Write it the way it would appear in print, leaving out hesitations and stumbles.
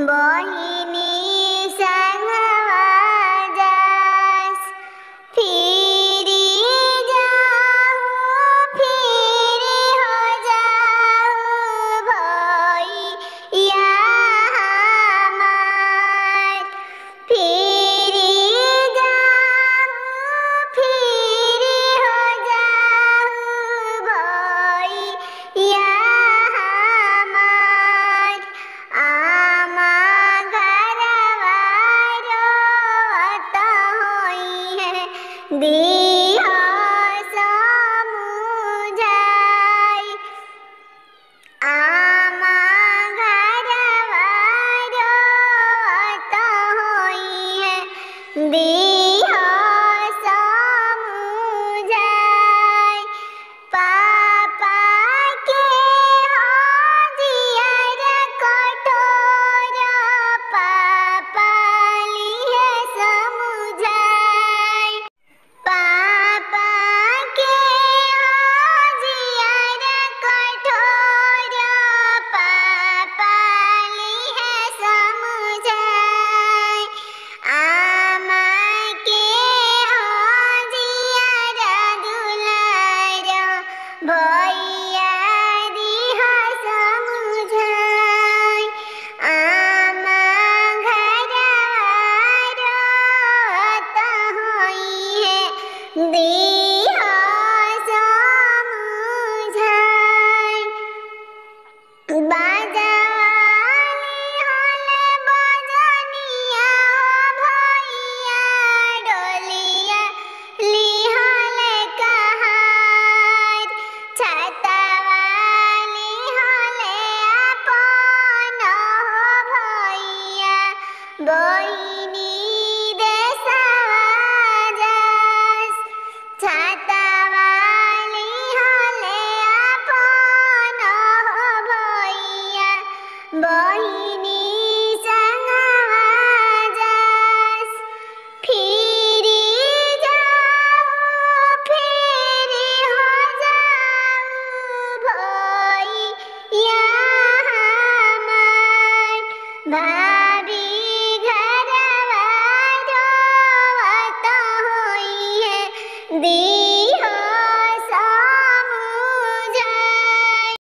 बहिनी संगवा जास फिरी जाऊ फिरी हो जाऊ भैया हमार फिरी जाऊ फिरी हो जाऊ भैया हमार आमा घरवा रोवत होई है दिहा समुझाई आमा घरवा रोवत होई है दिहा समुझाई पापा के हाजियर कठोर पापा लिए समुझाई पापा के हाजियर कठोर पापा लिए समुझाई आमा के हाजियर दुलार भैया दिहा समुझाई आमा घरवा रोवत होई है दिहा समुझाई बाजावाली होले बजनिया भैया डोलिया लिहले कहार छातावाली होले अपन हो भैया बहिनी देशवा जास छातावाली होले अपन हो भैया बहिनी संगवा जास फिरी जाऊ फिरी हो जाऊ भैया हमार